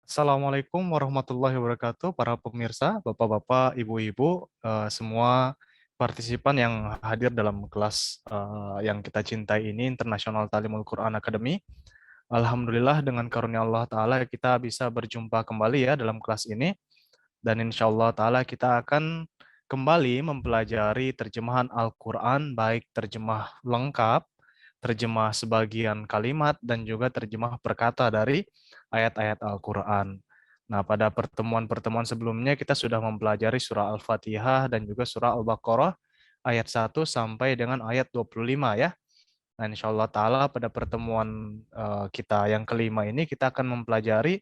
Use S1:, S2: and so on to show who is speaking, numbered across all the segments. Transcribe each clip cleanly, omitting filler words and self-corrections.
S1: Assalamualaikum warahmatullahi wabarakatuh, para pemirsa, bapak-bapak, ibu-ibu, semua partisipan yang hadir dalam kelas yang kita cintai ini, International Talimul Quran Academy. Alhamdulillah dengan karunia Allah Ta'ala kita bisa berjumpa kembali ya dalam kelas ini. Dan insya Allah Ta'ala kita akan kembali mempelajari terjemahan Al-Quran, baik terjemah lengkap, terjemah sebagian kalimat, dan juga terjemah perkata dari ayat-ayat Al-Quran. Nah, pada pertemuan-pertemuan sebelumnya kita sudah mempelajari surah Al-Fatihah dan juga surah Al-Baqarah ayat 1 sampai dengan ayat 25 ya. Nah, insya Allah Ta'ala pada pertemuan kita yang kelima ini kita akan mempelajari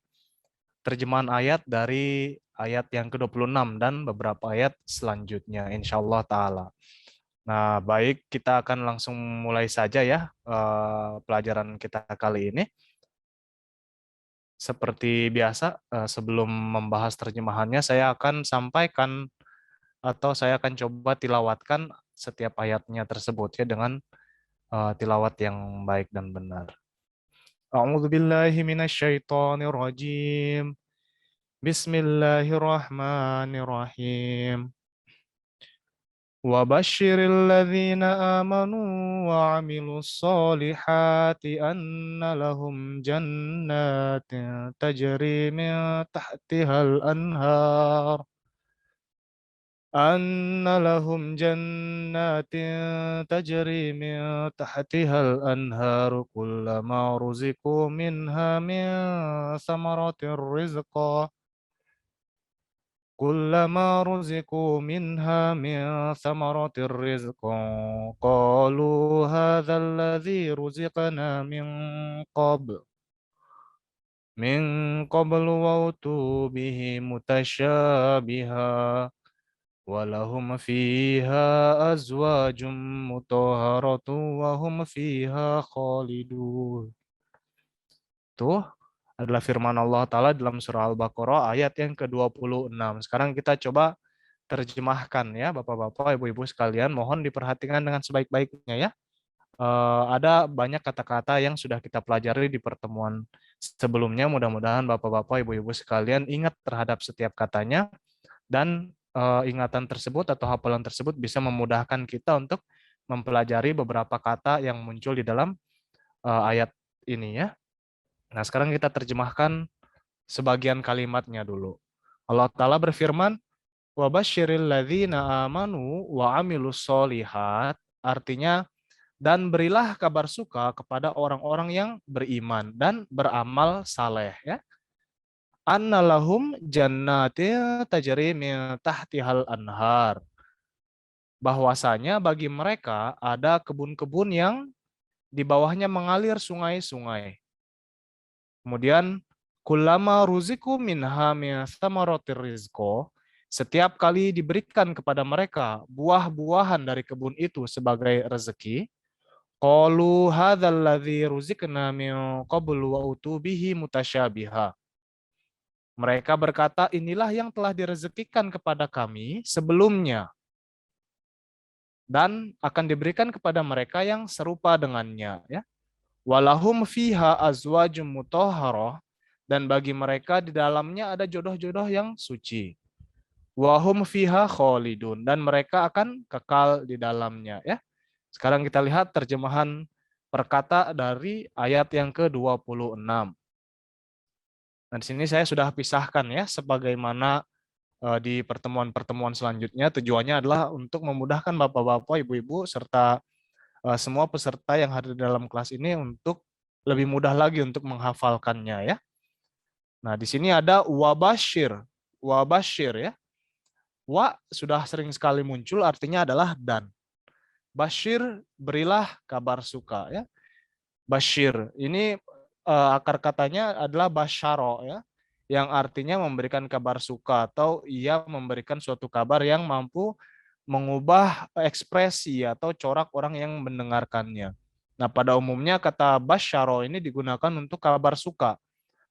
S1: terjemahan ayat dari ayat yang ke-26 dan beberapa ayat selanjutnya, insya Allah Ta'ala. Nah, baik, kita akan langsung mulai saja ya pelajaran kita kali ini. Seperti biasa, sebelum membahas terjemahannya, saya akan sampaikan atau saya akan coba tilawatkan setiap ayatnya tersebut ya dengan tilawat yang baik dan benar. A'udzu billahi minasyaitonir rajim. Bismillahirrahmanirrahim. وبشر الذين آمنوا وعملوا الصالحات أن لهم جنات تجري من تحتها الأنهار كلما رزقوا منها من ثمرة رزقا قالوا هذا الذي رزقنا من قبل وأتوا به متشابها ولهم فيها أزواج مطهرة وهم فيها خالدون. Tuh adalah firman Allah Ta'ala dalam surah Al-Baqarah ayat yang ke-26. Sekarang kita coba terjemahkan ya Bapak-Bapak, Ibu-Ibu sekalian. Mohon diperhatikan dengan sebaik-baiknya ya. Ada banyak kata-kata yang sudah kita pelajari di pertemuan sebelumnya. Mudah-mudahan Bapak-Bapak, Ibu-Ibu sekalian ingat terhadap setiap katanya dan ingatan tersebut atau hafalan tersebut bisa memudahkan kita untuk mempelajari beberapa kata yang muncul di dalam ayat ini ya. Nah, sekarang kita terjemahkan sebagian kalimatnya dulu. Allah Ta'ala berfirman, "Wabasyiril ladzina amanu wa amilus solihat", artinya, dan berilah kabar suka kepada orang-orang yang beriman dan beramal saleh ya. Annalahum jannatin tajri min tahtihal anhar. Bahwasanya bagi mereka ada kebun-kebun yang di bawahnya mengalir sungai-sungai. Kemudian kullama ruziku minha min thamaratir rizqo, setiap kali diberikan kepada mereka buah-buahan dari kebun itu sebagai rezeki, qalu hadzal ladzi ruzikna min qablu wa utubihi mutasyabiha. Mereka berkata, inilah yang telah direzekikan kepada kami sebelumnya dan akan diberikan kepada mereka yang serupa dengannya ya. Walahum fiha azwajum mutahharah, dan bagi mereka di dalamnya ada jodoh-jodoh yang suci. Wahum fiha khalidun, dan mereka akan kekal di dalamnya ya. Sekarang kita lihat terjemahan perkata dari ayat yang ke-26. Nah, di sini saya sudah pisahkan ya sebagaimana di pertemuan-pertemuan selanjutnya. Tujuannya adalah untuk memudahkan Bapak-bapak, Ibu-ibu serta semua peserta yang hadir dalam kelas ini untuk lebih mudah lagi untuk menghafalkannya ya. Nah, di sini ada wabashir. Wabashir ya. Wa sudah sering sekali muncul artinya adalah dan. Bashir berilah kabar suka ya. Bashir ini akar katanya adalah basyaro ya, yang artinya memberikan kabar suka atau ia memberikan suatu kabar yang mampu mengubah ekspresi atau corak orang yang mendengarkannya. Nah, pada umumnya kata basyaro ini digunakan untuk kabar suka,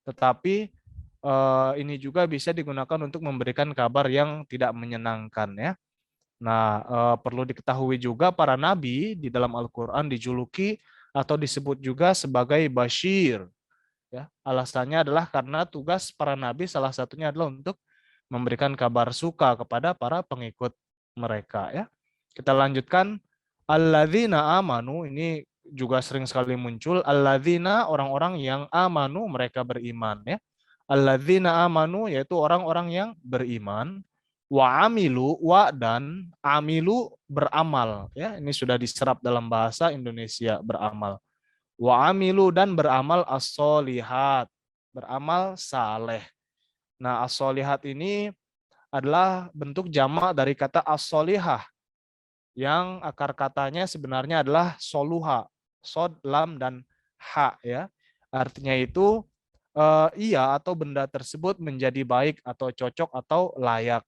S1: tetapi ini juga bisa digunakan untuk memberikan kabar yang tidak menyenangkan ya. Nah, perlu diketahui juga para nabi di dalam Al-Quran dijuluki atau disebut juga sebagai Bashir. Ya, alasannya adalah karena tugas para nabi salah satunya adalah untuk memberikan kabar suka kepada para pengikut mereka ya. Kita lanjutkan alladzina amanu, ini juga sering sekali muncul alladzina, orang-orang yang amanu, mereka beriman ya. Alladzina amanu yaitu orang-orang yang beriman, wa amilu, wa dan amilu beramal ya. Ini sudah diserap dalam bahasa Indonesia, beramal. Wa amilu dan beramal as-solihat, beramal saleh. Nah, as-solihat ini adalah bentuk jamak dari kata as-solihah yang akar katanya sebenarnya adalah soluha, sod, lam, dan ha ya. Artinya itu iya atau benda tersebut menjadi baik atau cocok atau layak.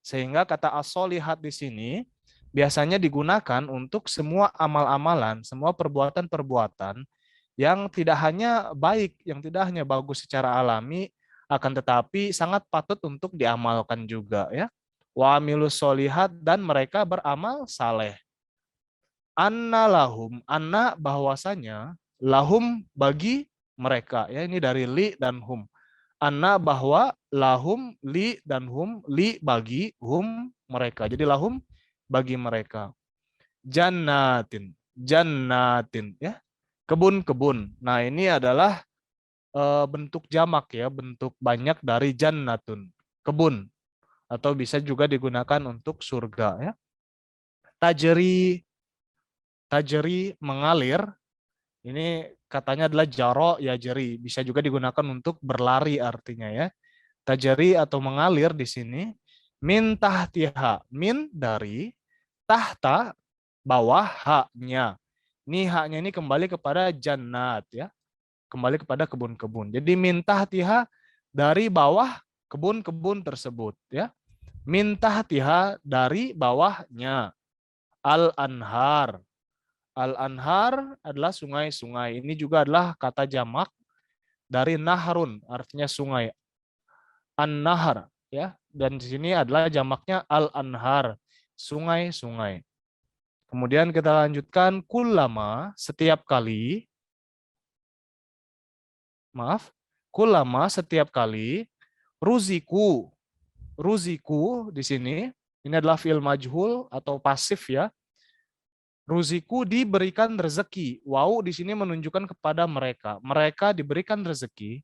S1: Sehingga kata as-solihat di sini biasanya digunakan untuk semua amal-amalan, semua perbuatan-perbuatan yang tidak hanya baik, yang tidak hanya bagus secara alami, akan tetapi sangat patut untuk diamalkan juga ya. Wa amilus solihat dan mereka beramal saleh. Anna lahum, anna bahwasanya, lahum bagi mereka ya, ini dari li dan hum. Anna bahwa, lahum li dan hum, li bagi, hum mereka. Jadi lahum bagi mereka. Jannatin, jannatin ya, kebun-kebun. Nah, ini adalah bentuk jamak ya, bentuk banyak dari jannatun, kebun, atau bisa juga digunakan untuk surga ya. Tajri, tajri mengalir, ini katanya adalah jaro ya jeri, bisa juga digunakan untuk berlari artinya ya. Tajri atau mengalir di sini min tahtiha, min dari, tahta bawah, haknya. Ini haknya ini kembali kepada jannat ya, kembali kepada kebun-kebun. Jadi minta tiha dari bawah kebun-kebun tersebut ya. Minta tiha dari bawahnya. Al-anhar. Al-anhar adalah sungai-sungai. Ini juga adalah kata jamak dari naharun, artinya sungai. An-nahar ya. Dan di sini adalah jamaknya al-anhar, sungai-sungai. Kemudian kita lanjutkan kullama, setiap kali, maaf, kulama setiap kali, ruziku, ruziku di sini, ini adalah fi'il majhul atau pasif ya. Ruziku diberikan rezeki. Wow di sini menunjukkan kepada mereka. Mereka diberikan rezeki.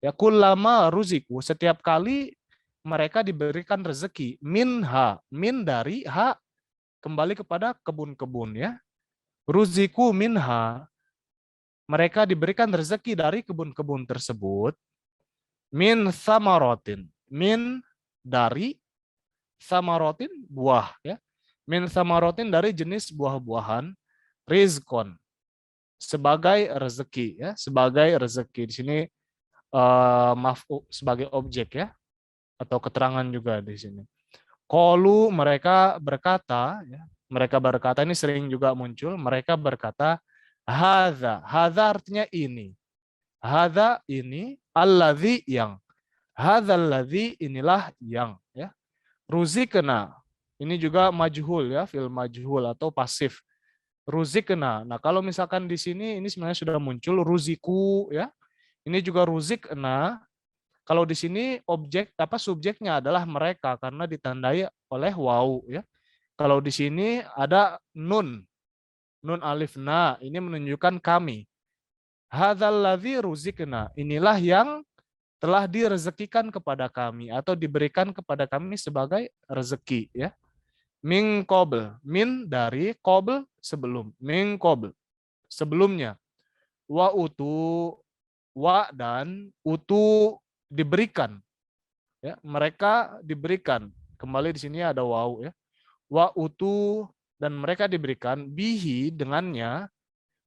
S1: Ya kulama ruziku, setiap kali mereka diberikan rezeki. Minha, min dari ha, kembali kepada kebun-kebun ya. Ruziku minha, mereka diberikan rezeki dari kebun-kebun tersebut. Min samarotin, min dari, samarotin buah ya, min samarotin dari jenis buah-buahan, rizkon sebagai rezeki ya, sebagai rezeki di sini mafu sebagai objek ya, atau keterangan juga di sini. Qalu mereka berkata ya, mereka berkata ini sering juga muncul, mereka berkata hadza, hadza artinya ini, hadza ini, alladzi yang, hadzal ladzi inilah yang ya. Ruzikna ini juga majhul ya, fil majhul atau pasif. Ruzikna. Nah, kalau misalkan di sini ini sebenarnya sudah muncul ruziku ya. Ini juga ruzikna. Kalau di sini objek apa subjeknya adalah mereka karena ditandai oleh waw ya. Kalau di sini ada nun, nun alif na, ini menunjukkan kami. Hadzal ladzi ruzikna. Inilah yang telah direzekikan kepada kami atau diberikan kepada kami sebagai rezeki ya. Min qabl, min dari, qabl sebelum, min qabl sebelumnya. Wa utu, wa dan utu diberikan ya, mereka diberikan. Kembali di sini ada waw ya. Wa utu dan mereka diberikan bihi dengannya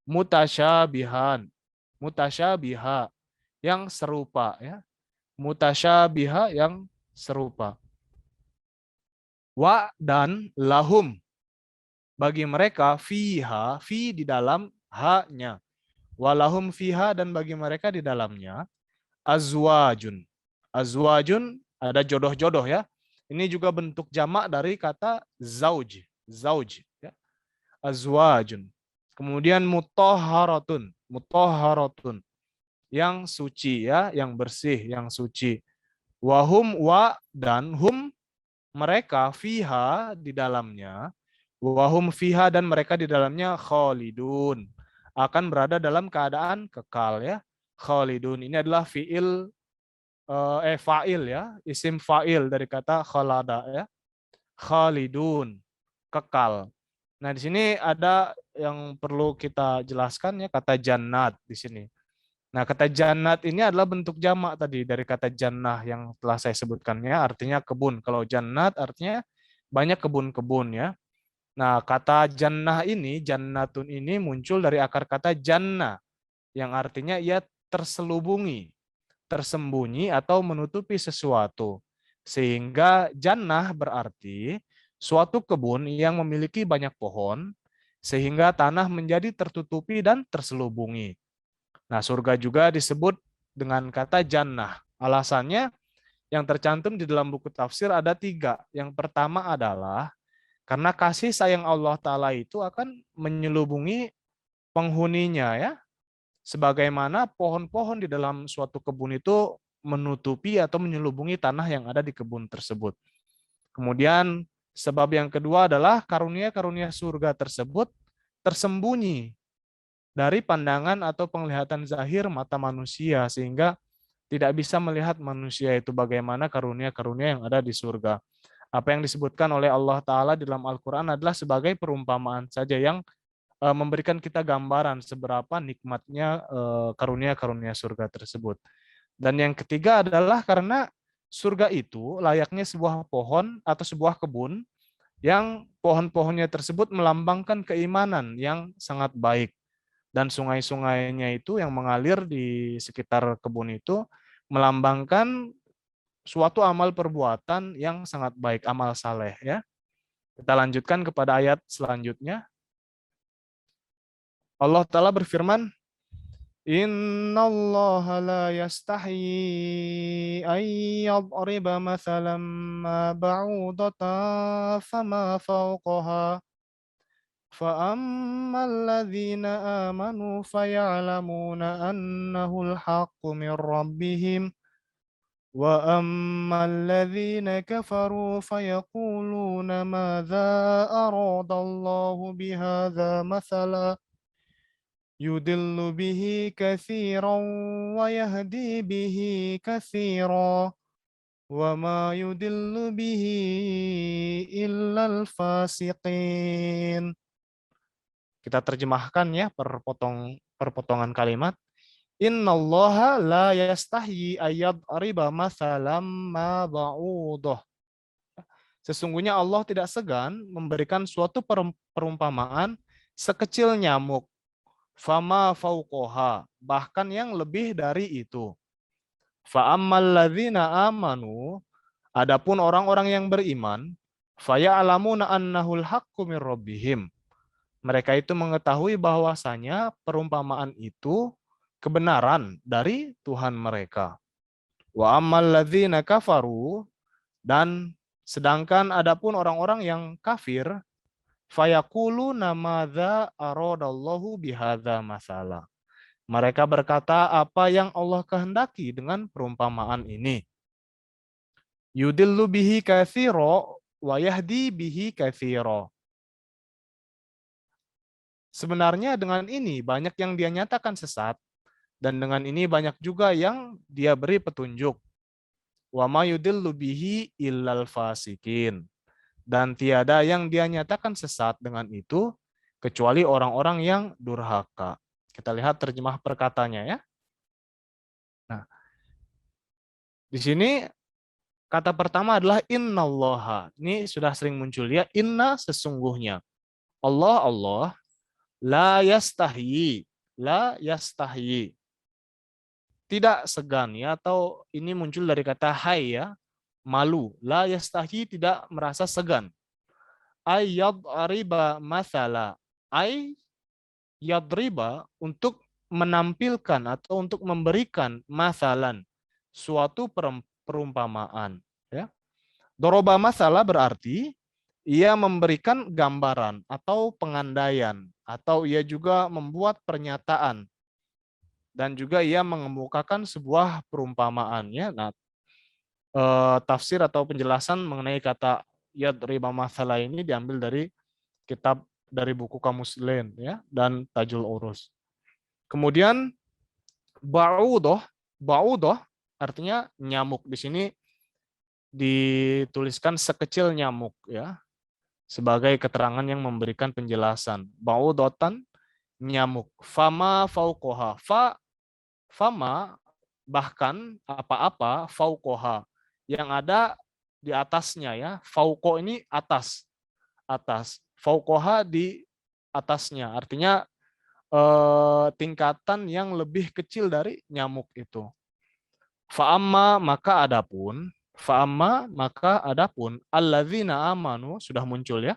S1: mutasyabihan, mutasyabiha yang serupa ya, mutasyabiha yang serupa. Wa dan lahum bagi mereka fiha, fi di dalam ha-nya. Walahum fiha dan bagi mereka di dalamnya azwajun. Azwajun ada jodoh-jodoh ya. Ini juga bentuk jamak dari kata zauj, zauj ya. Azwajun. Kemudian mutahharatun, mutahharatun. yang suci ya, yang bersih, yang suci. Wahum dan hum mereka fiha di dalamnya, wahum fiha dan mereka di dalamnya khalidun, akan berada dalam keadaan kekal ya. Khalidun ini adalah fa'il ya, isim fa'il dari kata khalada ya. Khalidun, kekal. Nah, di sini ada yang perlu kita jelaskan ya, kata jannat di sini. Nah, kata jannat ini adalah bentuk jamak tadi dari kata jannah yang telah saya sebutkannya, artinya kebun. Kalau jannat artinya banyak kebun-kebun ya. Nah, kata jannah ini, jannatun ini muncul dari akar kata jannah yang artinya ia terselubungi, tersembunyi atau menutupi sesuatu. Sehingga jannah berarti suatu kebun yang memiliki banyak pohon sehingga tanah menjadi tertutupi dan terselubungi. Nah, surga juga disebut dengan kata jannah. Alasannya yang tercantum di dalam buku tafsir ada 3. Yang pertama adalah karena kasih sayang Allah Ta'ala itu akan menyelubungi penghuninya ya. Sebagaimana pohon-pohon di dalam suatu kebun itu menutupi atau menyelubungi tanah yang ada di kebun tersebut. Kemudian sebab yang kedua adalah karunia-karunia surga tersebut tersembunyi dari pandangan atau penglihatan zahir mata manusia sehingga tidak bisa melihat manusia itu bagaimana karunia-karunia yang ada di surga. Apa yang disebutkan oleh Allah Ta'ala di dalam Al-Quran adalah sebagai perumpamaan saja yang memberikan kita gambaran seberapa nikmatnya karunia-karunia surga tersebut. Dan yang ketiga adalah karena surga itu layaknya sebuah pohon atau sebuah kebun yang pohon-pohonnya tersebut melambangkan keimanan yang sangat baik. Dan sungai-sungainya itu yang mengalir di sekitar kebun itu melambangkan suatu amal perbuatan yang sangat baik, amal saleh ya. Kita lanjutkan kepada ayat selanjutnya. Allah Ta'ala berfirman, Inna Allah la yastahi an yadriba mathalan ma ba'udatan fama fawqaha فأما الذين آمنوا فيعلمون أنه الحق من ربهم وأما الذين كفروا فيقولون ماذا أراد الله بهذا مثلا يضل به كثيرا ويهدي به كثيرا وما يضل به إلا الفاسقين. Kita terjemahkan ya perpotongan kalimat. Innallaha la yastahyi ayyad riba masalam ma ba'udoh. Sesungguhnya Allah tidak segan memberikan suatu perumpamaan sekecil nyamuk. Fama fauqoha. Bahkan yang lebih dari itu. Fa'ammal ladzina amanu. Adapun orang-orang yang beriman. Faya'alamuna annahul haqqu min rabbihim. Mereka itu mengetahui bahwasanya perumpamaan itu kebenaran dari Tuhan mereka. Wa ammal ladzina kafaru, dan sedangkan adapun orang-orang yang kafir, fayaquluna madza aradallahu bihadza masala. Mereka berkata apa yang Allah kehendaki dengan perumpamaan ini. Yudillu bihi katsira wa yahdi bihi katsira. Sebenarnya dengan ini banyak yang dia nyatakan sesat, dan dengan ini banyak juga yang dia beri petunjuk. Wa ma yudillu bihi illal fasikin. Dan tiada yang dia nyatakan sesat dengan itu, kecuali orang-orang yang durhaka. Kita lihat terjemah perkatanya ya. Nah, di sini kata pertama adalah innallaha. Ini sudah sering muncul ya, inna sesungguhnya. Allah la yastahi, la yastahi. Tidak segan ya, atau ini muncul dari kata hai ya, malu. La yastahi tidak merasa segan. Ayyadriba mathala. Ayyadriba untuk menampilkan atau untuk memberikan mathalan suatu perumpamaan ya. Doroba mathala berarti ia memberikan gambaran atau pengandaian, atau ia juga membuat pernyataan dan juga ia mengemukakan sebuah perumpamaan ya. Nah, tafsir atau penjelasan mengenai kata yadriba mathala ini diambil dari kitab dari buku Kamus Lain ya dan Tajul Urus. Kemudian ba'udoh, ba'udoh artinya nyamuk. Di sini dituliskan sekecil nyamuk ya sebagai keterangan yang memberikan penjelasan. Ba'udotan nyamuk. Fama fauqoha. Fama bahkan apa-apa fauqoha yang ada di atasnya ya. Fauqo ini atas, atas. Fauqoha di atasnya. Artinya tingkatan yang lebih kecil dari nyamuk itu. Fa'amma maka adapun, fa'amma maka adapun alladzina amanu sudah muncul ya.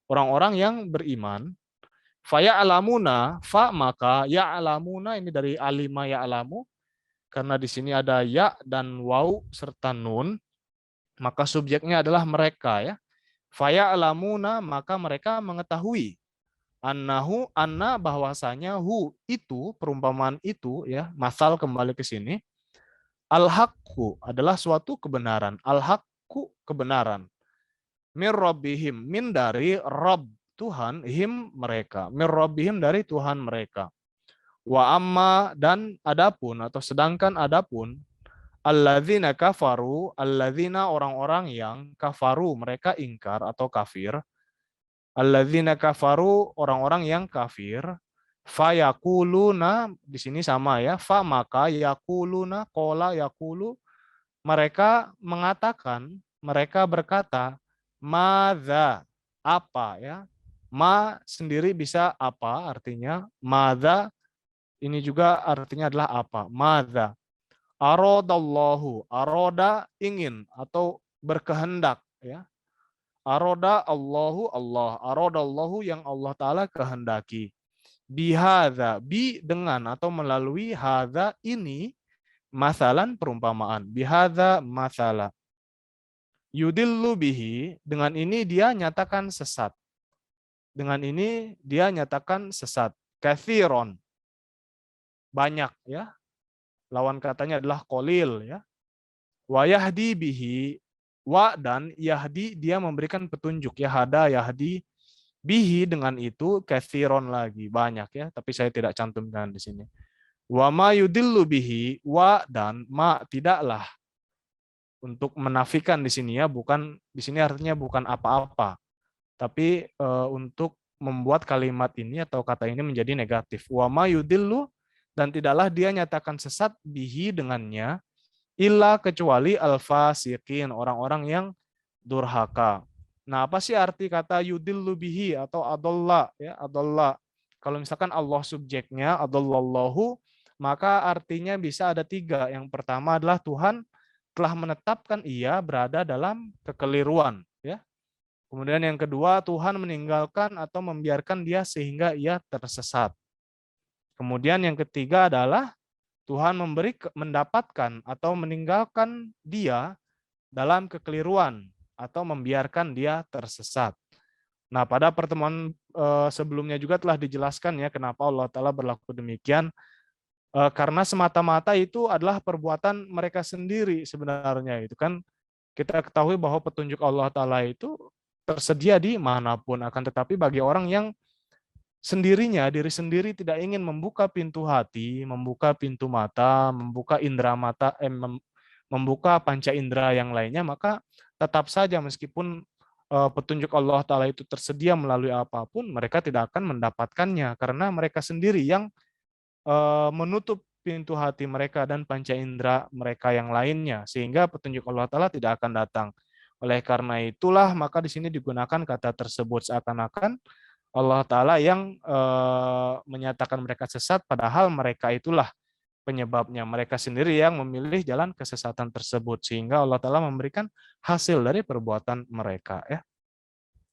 S1: Orang-orang yang beriman, faya'lamuna fa maka ya'lamuna ini dari alima ya'lamu karena di sini ada ya dan waw serta nun, maka subjeknya adalah mereka ya. Faya'lamuna maka mereka mengetahui annahu anna bahwasanya hu itu perumpamaan itu ya, masal kembali ke sini. Al-haqqu adalah suatu kebenaran. Al-haqqu kebenaran. Mir rabbihim min dari Rabb Tuhan, him mereka. Mir rabbihim dari Tuhan mereka. Wa amma dan adapun atau sedangkan adapun alladzina kafaru, alladzina orang-orang yang kafaru mereka ingkar atau kafir. Alladzina kafaru orang-orang yang kafir. Fayakuluna di sini sama ya. Fa maka yakuluna kola yakulu mereka mengatakan, mereka berkata, madza apa ya. Ma sendiri bisa apa artinya, madza ini juga artinya adalah apa, madza. Aradallahu, aroda ingin atau berkehendak ya. Aroda Allahu Allah, aradallahu yang Allah Ta'ala kehendaki. Bihadza, bi dengan atau melalui hadza ini, masalan perumpamaan. Bihadza masala. Yudillu bihi, dengan ini dia nyatakan sesat. Dengan ini dia nyatakan sesat. Kathiron, banyak ya. Lawan katanya adalah kolil ya. Wa yahdi bihi, wa dan yahdi dia memberikan petunjuk. Yahada yahdi bihi dengan itu kathiron lagi banyak ya, tapi saya tidak cantumkan di sini. Wa ma yudillu bihi, wa dan ma tidaklah, untuk menafikan di sini ya, bukan di sini artinya bukan apa-apa, tapi untuk membuat kalimat ini atau kata ini menjadi negatif. Wa ma yudillu dan tidaklah dia nyatakan sesat bihi dengannya illa kecuali al-fasiqin orang-orang yang durhaka. Nah, apa sih arti kata yudillu bihi atau adalla ya, adalla. Kalau misalkan Allah subjeknya adallallahu, maka artinya bisa ada tiga. Yang pertama adalah Tuhan telah menetapkan ia berada dalam kekeliruan ya. Kemudian yang kedua, Tuhan meninggalkan atau membiarkan dia sehingga ia tersesat. Kemudian yang ketiga adalah Tuhan mendapatkan atau meninggalkan dia dalam kekeliruan atau membiarkan dia tersesat. Nah, pada pertemuan sebelumnya juga telah dijelaskan ya kenapa Allah Ta'ala berlaku demikian. Karena semata-mata itu adalah perbuatan mereka sendiri sebenarnya. Itu kan kita ketahui bahwa petunjuk Allah Ta'ala itu tersedia di manapun. Akan tetapi bagi orang yang sendirinya, diri sendiri tidak ingin membuka pintu hati, membuka pintu mata, membuka indera mata, membuka panca indera yang lainnya, maka tetap saja meskipun petunjuk Allah Ta'ala itu tersedia melalui apapun, mereka tidak akan mendapatkannya, karena mereka sendiri yang menutup pintu hati mereka dan panca indera mereka yang lainnya, sehingga petunjuk Allah Ta'ala tidak akan datang. Oleh karena itulah, maka di sini digunakan kata tersebut seakan-akan Allah Ta'ala yang menyatakan mereka sesat, padahal mereka itulah penyebabnya. Mereka sendiri yang memilih jalan kesesatan tersebut, sehingga Allah Ta'ala memberikan hasil dari perbuatan mereka. Ya.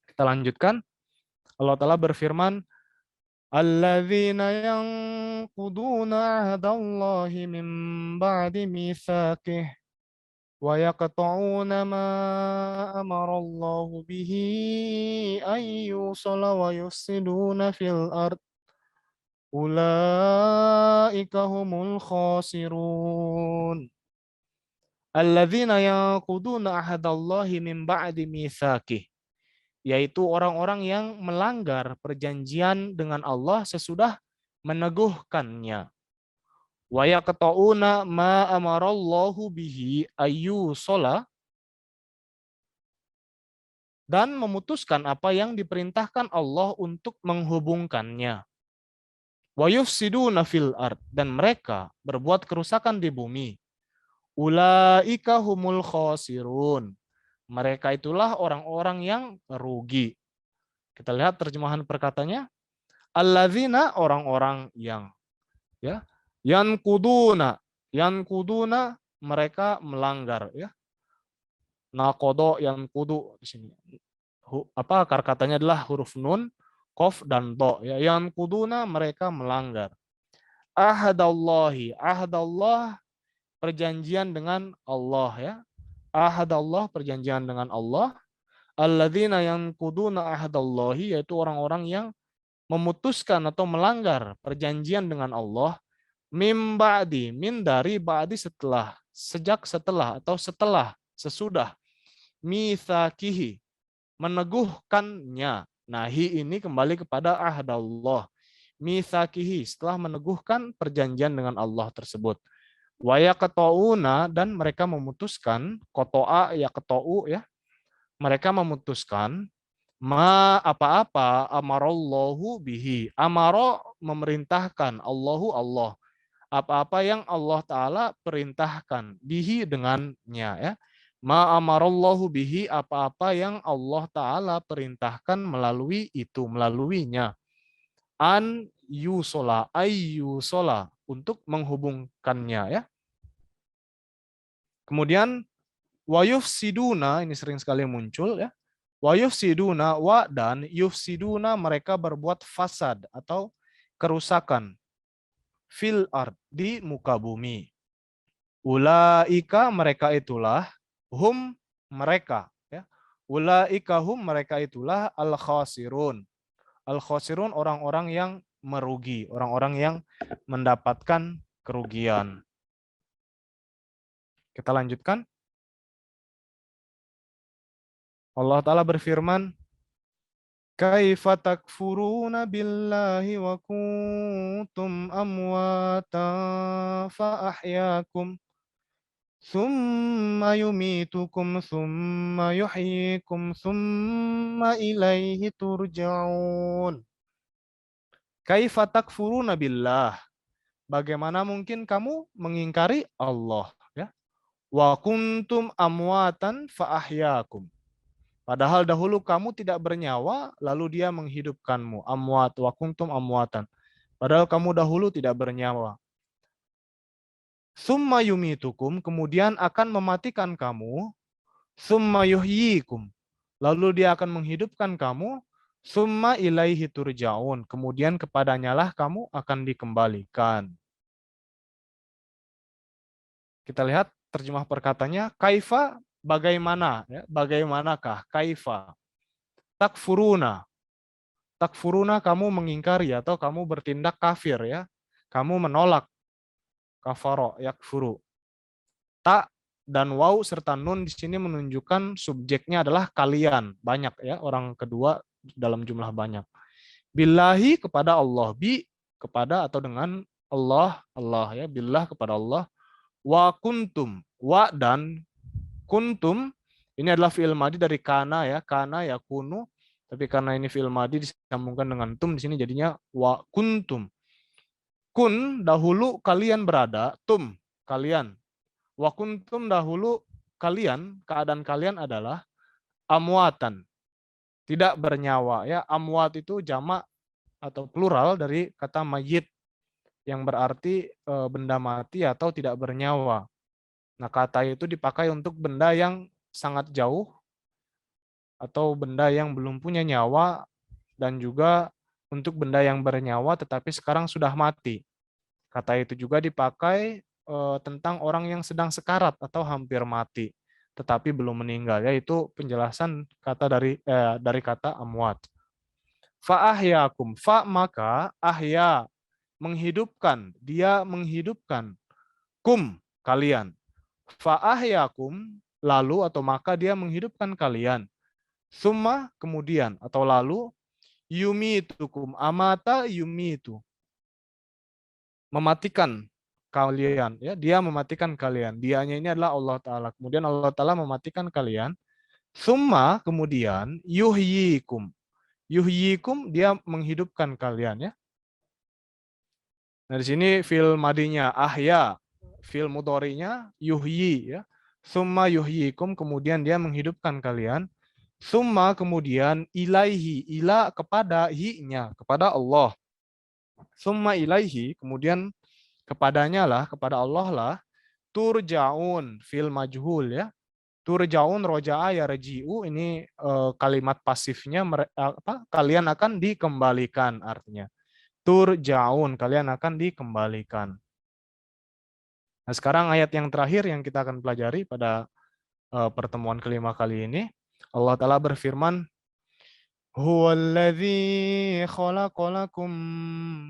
S1: Kita lanjutkan. Allah Ta'ala berfirman, Alladzina yanquduna ahdallahi min ba'di mitsaqih wa yaqta'una ma amara Allah bihi an yusala wa yufsiduna fil ard ulaika humul khasirun. Alladzina yanquduna ahdallahi min ba'di mitsaqih, yaitu orang-orang yang melanggar perjanjian dengan Allah sesudah meneguhkannya. Wa yaqta'una ma amarallahu bihi ayyusala, dan memutuskan apa yang diperintahkan Allah untuk menghubungkannya. Wa yufsiduna fil ard, dan mereka berbuat kerusakan di bumi. Ulaika humul khasirun. Mereka itulah orang-orang yang rugi. Kita lihat terjemahan perkataannya. Alladzina, orang-orang yang, ya, yankuduna mereka melanggar, ya. Naqodo yankudu di sini. Apa akar katanya adalah huruf nun, qaf dan to, ya. Yankuduna mereka melanggar. Ahadallahi, ahadallah perjanjian dengan Allah, ya. Ahadallah perjanjian dengan Allah. Alladzina yankuduna ahadallahi, yaitu orang-orang yang memutuskan atau melanggar perjanjian dengan Allah, mim ba'di, min dari ba'di setelah, sejak setelah atau setelah, sesudah, mitsakihi meneguhkannya. Nah, hi ini kembali kepada ahdallah. Mitsakihi setelah meneguhkan perjanjian dengan Allah tersebut. Wa yaqta'una, dan mereka memutuskan, qata'a ya qata'u, ya. Mereka memutuskan apa-apa amarallahu bihi. Amaro memerintahkan, Allahu Allah. Apa-apa yang Allah Ta'ala perintahkan, bihi dengannya, ya. Ma amarallahu bihi, apa-apa yang Allah Ta'ala perintahkan melalui itu, melaluinya. An yusola, ayyusola, untuk menghubungkannya, ya. Kemudian wa yufsiduna, ini sering sekali muncul, ya. Wa yufsiduna, wa dan yufsiduna mereka berbuat fasad atau kerusakan, fil ard di muka bumi. Ulaika mereka itulah, hum mereka, ya. Ulaika hum mereka itulah al khasirun. Al khasirun orang-orang yang merugi, orang-orang yang mendapatkan kerugian. Kita lanjutkan. Allah Ta'ala berfirman, kaifa takfuruna billahi wa kuntum amwata fa ahyakum thumma yumitukum thumma yuhyikum thumma ilaihi turja'un. Kaifa takfuruna billah, bagaimana mungkin kamu mengingkari Allah, ya. Wa kuntum amwatan fa ahyakum, padahal dahulu kamu tidak bernyawa, lalu dia menghidupkanmu. Amwat, wa kuntum amwatan. Padahal kamu dahulu tidak bernyawa. Summa yumitukum, kemudian akan mematikan kamu. Summa yuhyikum, lalu dia akan menghidupkan kamu. Summa ilaihi turja'un, kemudian kepadanya lah kamu akan dikembalikan. Kita lihat terjemah perkataannya. Kaifa, bagaimana, ya, bagaimanakah, kaifa. Takfuruna, takfuruna kamu mengingkari atau kamu bertindak kafir, ya. Kamu menolak. Kafaro yakfuru. Ta dan waw serta nun di sini menunjukkan subjeknya adalah kalian, banyak, ya, orang kedua dalam jumlah banyak. Billahi kepada Allah, bi kepada atau dengan Allah, Allah, ya, billah kepada Allah. Wa kuntum, wa dan kuntum ini adalah fi'il madi dari kana, ya, kana yakunu. Tapi karena ini fi'il madi disambungkan dengan tum di sini jadinya wa kuntum. Kun dahulu kalian berada, tum kalian. Wa kuntum dahulu kalian, keadaan kalian adalah amwatan, tidak bernyawa, ya. Amwat itu jamak atau plural dari kata mayit yang berarti benda mati atau tidak bernyawa. Nah, kata itu dipakai untuk benda yang sangat jauh atau benda yang belum punya nyawa, dan juga untuk benda yang bernyawa tetapi sekarang sudah mati. Kata itu juga dipakai tentang orang yang sedang sekarat atau hampir mati tetapi belum meninggal, yaitu penjelasan kata dari kata amwat. Fa ahyakum, fa maka ahya, menghidupkan, dia menghidupkan kum kalian. Fa'ahyakum lalu atau maka dia menghidupkan kalian. Summa kemudian atau lalu yumitukum amata yumitu mematikan kalian ya, dia mematikan kalian. Dianya ini adalah Allah taala. Kemudian Allah taala mematikan kalian. Summa kemudian yuhyikum. Yuhyikum dia menghidupkan kalian ya. Nah, di sini fil madinya ahya, fil mudhari'nya yuhyi ya. Summa yuhyikum kemudian dia menghidupkan kalian. Summa kemudian ilaihi, ila kepada hi-nya, kepada Allah. Summa ilaihi kemudian kepadanya lah, kepada Allah lah, turjaun fil majhul ya. Turjaun roja'a ya raji'u ini kalimat pasifnya kalian akan dikembalikan artinya. Turjaun kalian akan dikembalikan. Nah, sekarang ayat yang terakhir yang kita akan pelajari pada pertemuan kelima kali ini, Allah Ta'ala berfirman, Huwallazi khalaqalakum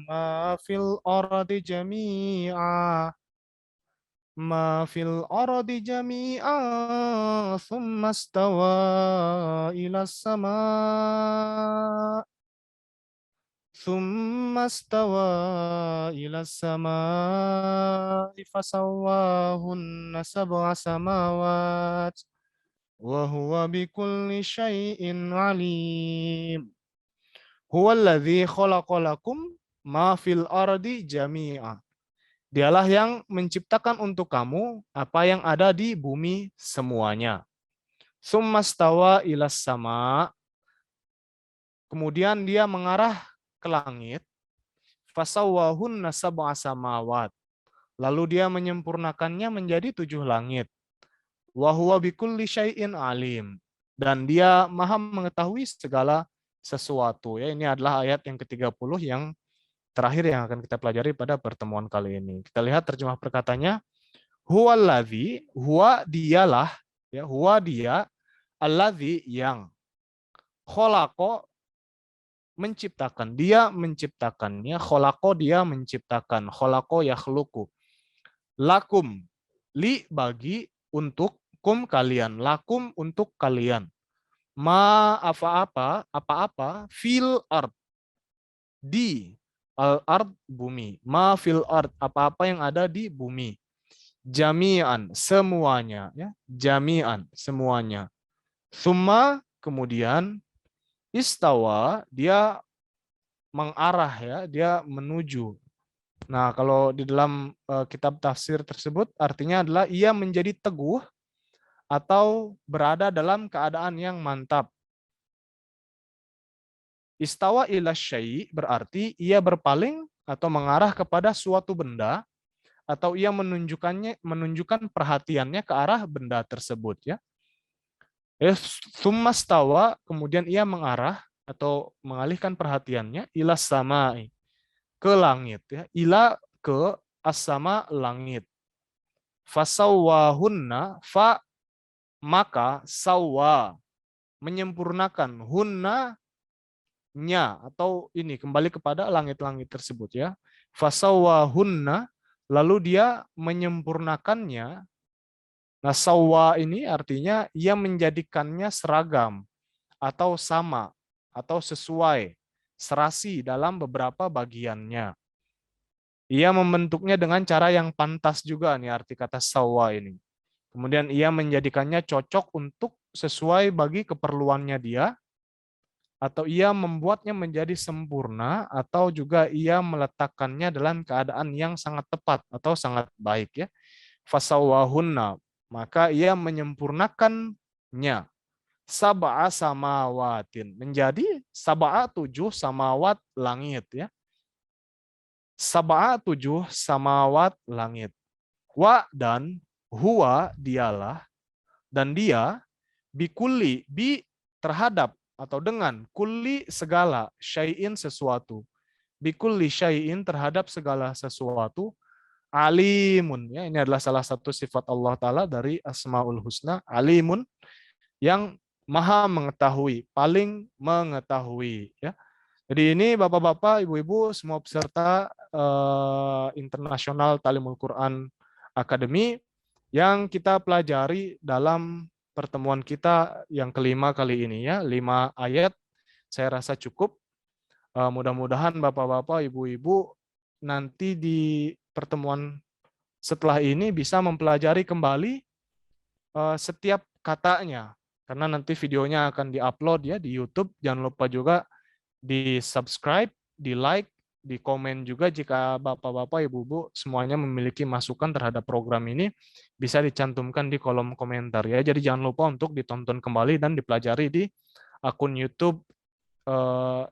S1: ma fil ardi jami'a ma fil ardi jami'a thumma stawa ila sama' ثم استوى إلى السماء فسواهن سبع سماوات وهو بكل شيء عليم هو الذي خلق لكم ما في الأرض جميعا. Dialah yang menciptakan untuk kamu apa yang ada di bumi semuanya. Summa stawa ilas sama. Kemudian dia mengarah ke langit. Fasawwahunna sab'a samawat. Lalu dia menyempurnakannya menjadi 7 langit. Wa huwa bikulli syai'in alim. Dan dia maha mengetahui segala sesuatu. Ya, ini adalah ayat yang ke-30 yang terakhir yang akan kita pelajari pada pertemuan kali ini. Kita lihat terjemah perkatanya. Huwallazi, huwa dialah, ya, huwa dia, allazi yang, kholaqo menciptakan, dia menciptakannya, kholaqo dia menciptakan, kholaqo yakhluqu. Lakum, li bagi, untuk, kum kalian, lakum untuk kalian. Ma apa-apa, fil ard, di al-ard bumi, ma fil ard apa-apa yang ada di bumi, jami'an semuanya ya, jami'an semuanya. Summa kemudian istawa dia mengarah ya, dia menuju. Nah, kalau di dalam kitab tafsir tersebut artinya adalah ia menjadi teguh atau berada dalam keadaan yang mantap. Istawa ila syai' berarti ia berpaling atau mengarah kepada suatu benda atau ia menunjukkan perhatiannya ke arah benda tersebut ya. Summa stawa kemudian ia mengarah atau mengalihkan perhatiannya ila samai ke langit ya. Ila ke as-sama langit. Fasawwahunna fa maka sawwa menyempurnakan hunna nya atau ini kembali kepada langit-langit tersebut ya. Fasawwahunna lalu dia menyempurnakannya. Nah, sawwa ini artinya ia menjadikannya seragam atau sama atau sesuai, serasi dalam beberapa bagiannya. Ia membentuknya dengan cara yang pantas juga nih arti kata sawwa ini. Kemudian ia menjadikannya cocok untuk sesuai bagi keperluannya dia, atau ia membuatnya menjadi sempurna, atau juga ia meletakkannya dalam keadaan yang sangat tepat atau sangat baik ya. Fasawwahunna, maka ia menyempurnakannya. Sab'a samawatin, menjadi sab'a 7 samawat langit ya. Sab'a 7 samawat langit. Wa dan huwa dialah dan dia bikulli bi terhadap atau dengan kulli segala syai'in sesuatu. Bikulli syai'in terhadap segala sesuatu. Alimun ya, ini adalah salah satu sifat Allah Ta'ala dari Asmaul Husna. Alimun yang maha mengetahui, paling mengetahui ya. Jadi ini Bapak-bapak, Ibu-ibu, semua peserta
S2: International Talimul Quran Academy yang kita pelajari dalam pertemuan kita yang kelima kali ini ya. 5 ayat saya rasa cukup. Mudah-mudahan Bapak-bapak, Ibu-ibu nanti di pertemuan setelah ini bisa mempelajari kembali setiap katanya. Karena nanti videonya akan diupload ya di YouTube. Jangan lupa juga di-subscribe, di-like, di-komen juga jika Bapak-bapak, Ibu-ibu semuanya memiliki masukan terhadap program ini bisa dicantumkan di kolom komentar ya. Jadi jangan lupa untuk ditonton kembali dan dipelajari di akun YouTube eh,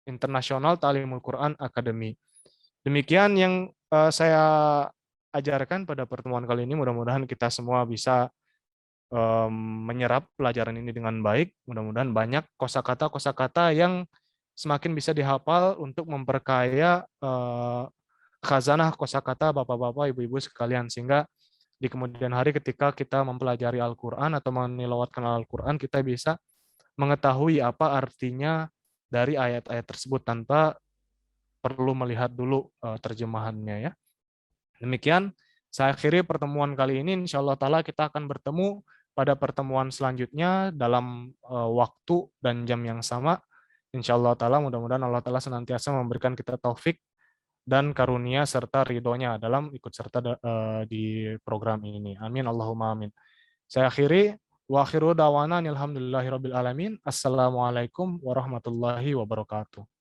S2: Internasional Talimul Quran Academy. Demikian yang saya ajarkan pada pertemuan kali ini. Mudah-mudahan kita semua bisa menyerap pelajaran ini dengan baik. Mudah-mudahan banyak kosakata-kosakata yang semakin bisa dihafal untuk memperkaya khazanah kosakata Bapak-bapak, Ibu-ibu sekalian, sehingga di kemudian hari ketika kita mempelajari Al-Quran atau menilawatkan Al-Quran, kita bisa mengetahui apa artinya dari ayat-ayat tersebut tanpa perlu melihat dulu terjemahannya ya. Demikian saya akhiri pertemuan kali ini. Insya Allah Ta'ala kita akan bertemu pada pertemuan selanjutnya dalam waktu dan jam yang sama. Insya Allah Ta'ala mudah-mudahan Allah Ta'ala senantiasa memberikan kita taufik dan karunia serta ridhonya dalam ikut serta di program ini. Amin. Allahumma amin. Saya akhiri. Wa akhiru dawana alhamdulillahirabbil alamin. Assalamualaikum warahmatullahi wabarakatuh.